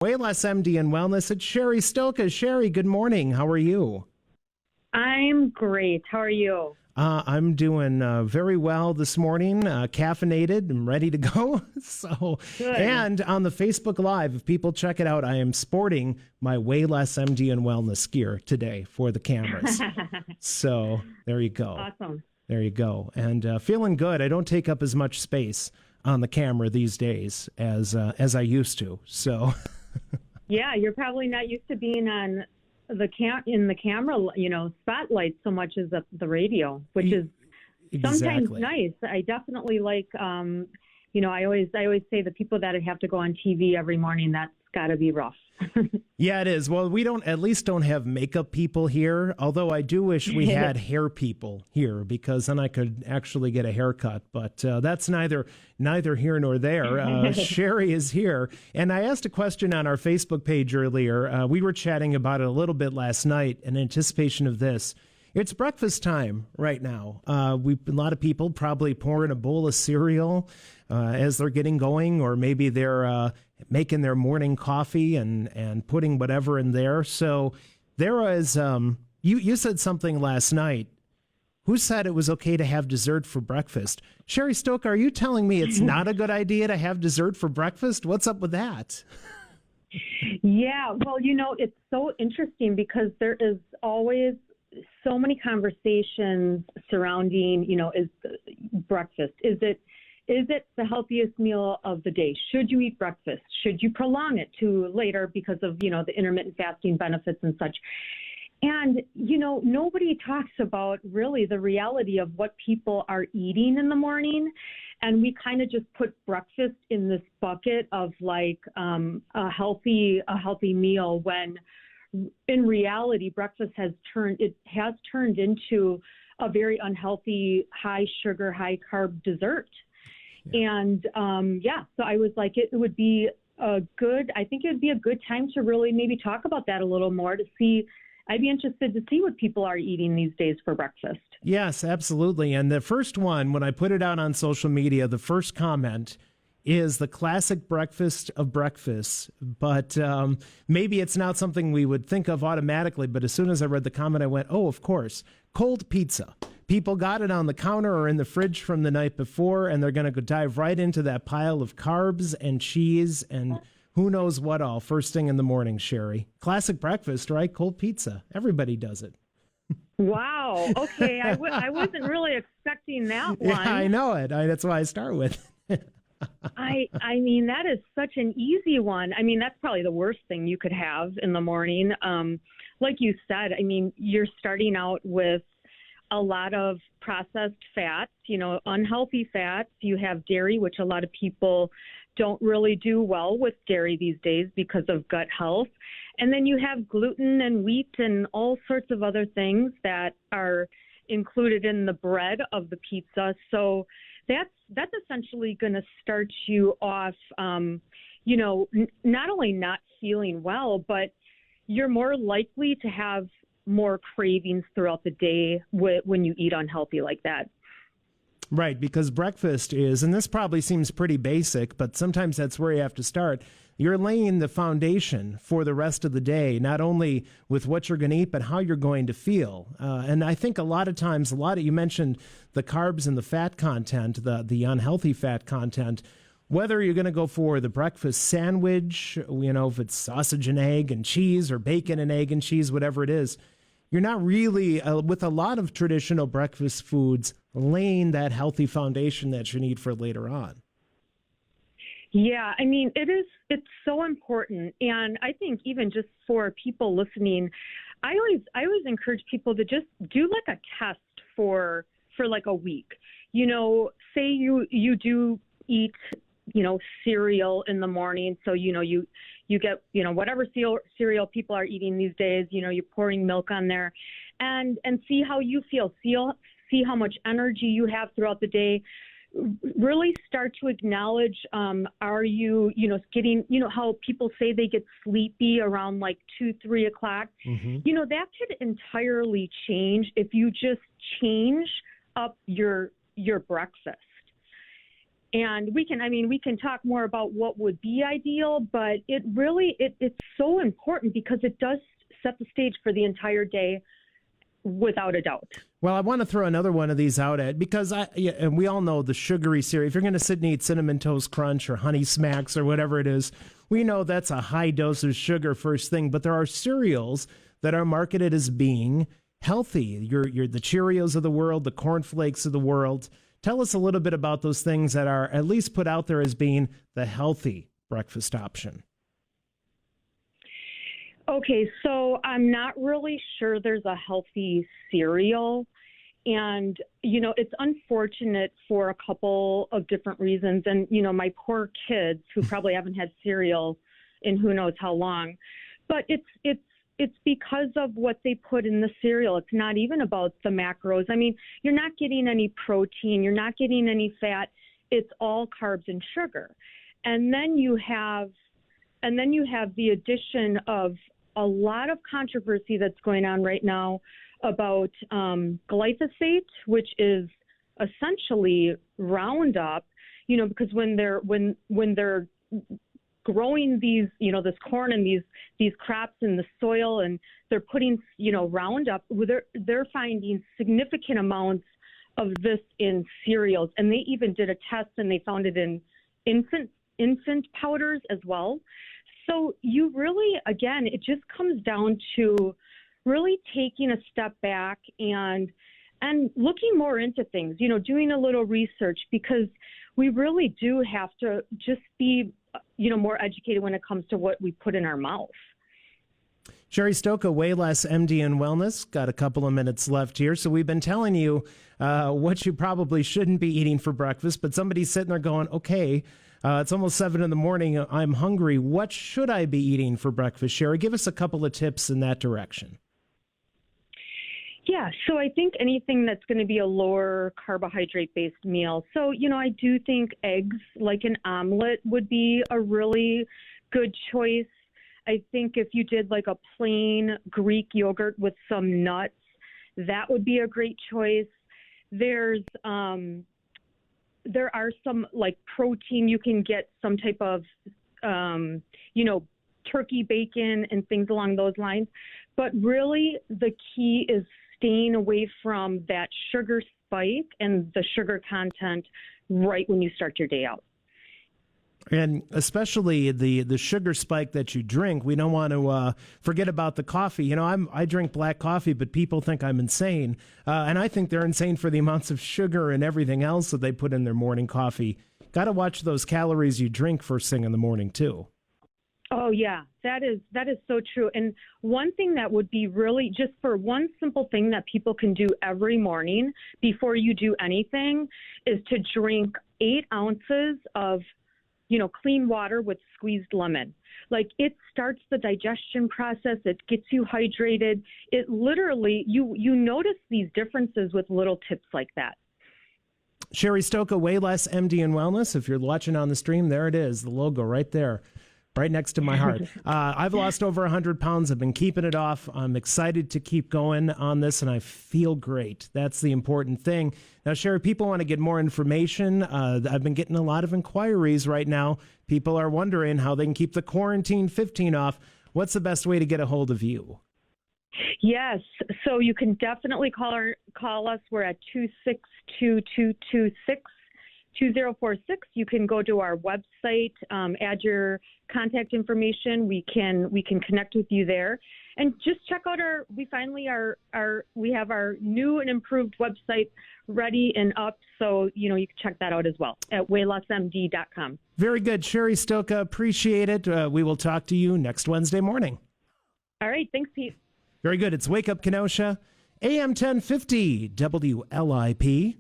Way less MD and wellness. It's Cheri Stoka. Cheri, good morning. How are you? I'm great. How are you? I'm doing very well this morning, caffeinated and ready to go. Good. And on the Facebook Live, if people check it out, I am sporting my Way Less MD and Wellness gear today for the cameras. So there you go. Awesome. There you go. And feeling good. I don't take up as much space on the camera these days as I used to. So. Yeah, you're probably not used to being on in the camera, spotlight so much as the radio, which is sometimes nice. I definitely like, I always say the people that have to go on TV every morning, that's got to be rough. Yeah, it is. Well, we at least don't have makeup people here, although I do wish we had hair people here because then I could actually get a haircut. But that's neither here nor there. Cheri is here. And I asked a question on our Facebook page earlier. We were chatting about it a little bit last night in anticipation of this. It's breakfast time right now. A lot of people probably pouring a bowl of cereal as they're getting going, or maybe they're making their morning coffee and putting whatever in there. So there is, you said something last night. Who said it was okay to have dessert for breakfast? Cheri Stoka, are you telling me it's not a good idea to have dessert for breakfast? What's up with that? Yeah, well, it's so interesting because there is always so many conversations surrounding, is breakfast. Is it the healthiest meal of the day? Should you eat breakfast? Should you prolong it to later because of, the intermittent fasting benefits and such? And, nobody talks about really the reality of what people are eating in the morning. And we kind of just put breakfast in this bucket of like a healthy meal when in reality, breakfast has turned into a very unhealthy, high sugar, high carb dessert. Yeah. And so I was like, it would be I think it would be a good time to really maybe talk about that a little more to see. I'd be interested to see what people are eating these days for breakfast. Yes, absolutely. And the first one, when I put it out on social media, the first comment is the classic breakfast of breakfast, but maybe it's not something we would think of automatically. But as soon as I read the comment, I went, oh, of course, cold pizza. People got it on the counter or in the fridge from the night before, and they're going to go dive right into that pile of carbs and cheese and who knows what all first thing in the morning, Cheri. Classic breakfast, right? Cold pizza. Everybody does it. Wow. Okay. I wasn't really expecting that one. Yeah, I know it. That's why I start with I mean, that is such an easy one. I mean, that's probably the worst thing you could have in the morning. Like you said, I mean, you're starting out with a lot of processed fats, unhealthy fats. You have dairy, which a lot of people don't really do well with dairy these days because of gut health. And then you have gluten and wheat and all sorts of other things that are included in the bread of the pizza. So that's essentially going to start you off, not only not feeling well, but you're more likely to have more cravings throughout the day when you eat unhealthy like that. Right, because breakfast is, and this probably seems pretty basic, but sometimes that's where you have to start. You're laying the foundation for the rest of the day, not only with what you're going to eat, but how you're going to feel. And I think a lot of times, you mentioned the carbs and the fat content, the unhealthy fat content, whether you're going to go for the breakfast sandwich, if it's sausage and egg and cheese or bacon and egg and cheese, whatever it is, you're not really, with a lot of traditional breakfast foods, laying that healthy foundation that you need for later on. Yeah, I mean, it's so important. And I think even just for people listening, I always encourage people to just do like a test for like a week. Say you do eat, cereal in the morning. So, you get, whatever cereal people are eating these days, you're pouring milk on there and see how you feel. See how much energy you have throughout the day. Really start to acknowledge, are you, getting, how people say they get sleepy around like 2-3 o'clock. Mm-hmm. That could entirely change if you just change up your breakfast. And we can talk more about what would be ideal, but it's so important because it does set the stage for the entire day without a doubt. Well, I want to throw another one of these out because and we all know the sugary cereal. If you're going to sit and eat Cinnamon Toast Crunch or Honey Smacks or whatever it is, we know that's a high dose of sugar first thing. But there are cereals that are marketed as being healthy. You're the Cheerios of the world, the Corn Flakes of the world. Tell us a little bit about those things that are at least put out there as being the healthy breakfast option. Okay, so I'm not really sure there's a healthy cereal. And, it's unfortunate for a couple of different reasons. And, my poor kids who probably haven't had cereal in who knows how long. But it's because of what they put in the cereal. It's not even about the macros. You're not getting any protein. You're not getting any fat. It's all carbs and sugar. And then you have the addition of a lot of controversy that's going on right now about glyphosate, which is essentially Roundup, because when they're growing these, this corn and these crops in the soil, and they're putting, Roundup, they're finding significant amounts of this in cereals. And they even did a test and they found it in infant powders as well. So you really, again, it just comes down to really taking a step back and looking more into things, doing a little research, because we really do have to just be, more educated when it comes to what we put in our mouth. Cheri Stoka, Way Less MD and Wellness. Got a couple of minutes left here. So we've been telling you what you probably shouldn't be eating for breakfast, but somebody's sitting there going, okay, it's almost 7 a.m. I'm hungry. What should I be eating for breakfast? Cheri, give us a couple of tips in that direction. Yeah, so I think anything that's going to be a lower carbohydrate-based meal. So, I do think eggs, like an omelet, would be a really good choice. I think if you did like a plain Greek yogurt with some nuts, that would be a great choice. There are some like protein. You can get some type of, turkey bacon and things along those lines. But really the key is staying away from that sugar spike and the sugar content right when you start your day out. And especially the sugar spike that you drink, we don't want to forget about the coffee. I drink black coffee, but people think I'm insane. And I think they're insane for the amounts of sugar and everything else that they put in their morning coffee. Got to watch those calories you drink first thing in the morning, too. Oh, yeah, that is so true. And one thing that would be really just for one simple thing that people can do every morning before you do anything is to drink 8 ounces of clean water with squeezed lemon. Like, it starts the digestion process. It gets you hydrated. It literally, you notice these differences with little tips like that. Cheri Stoka, Way Less MD and Wellness. If you're watching on the stream, there it is, the logo right there, right next to my heart. I've lost over 100 pounds. I've been keeping it off. I'm excited to keep going on this, and I feel great. That's the important thing. Now, Cheri, people want to get more information. I've been getting a lot of inquiries right now. People are wondering how they can keep the quarantine 15 off. What's the best way to get a hold of you? Yes, so you can definitely call us. We're at 262-226. 2046. You can go to our website, add your contact information. We can connect with you there, and just check out we have our new and improved website ready and up. So you can check that out as well at waylessmd.com. Very good, Cheri Stoka. Appreciate it. We will talk to you next Wednesday morning. All right. Thanks, Pete. Very good. It's Wake Up Kenosha, AM 1050 WLIP.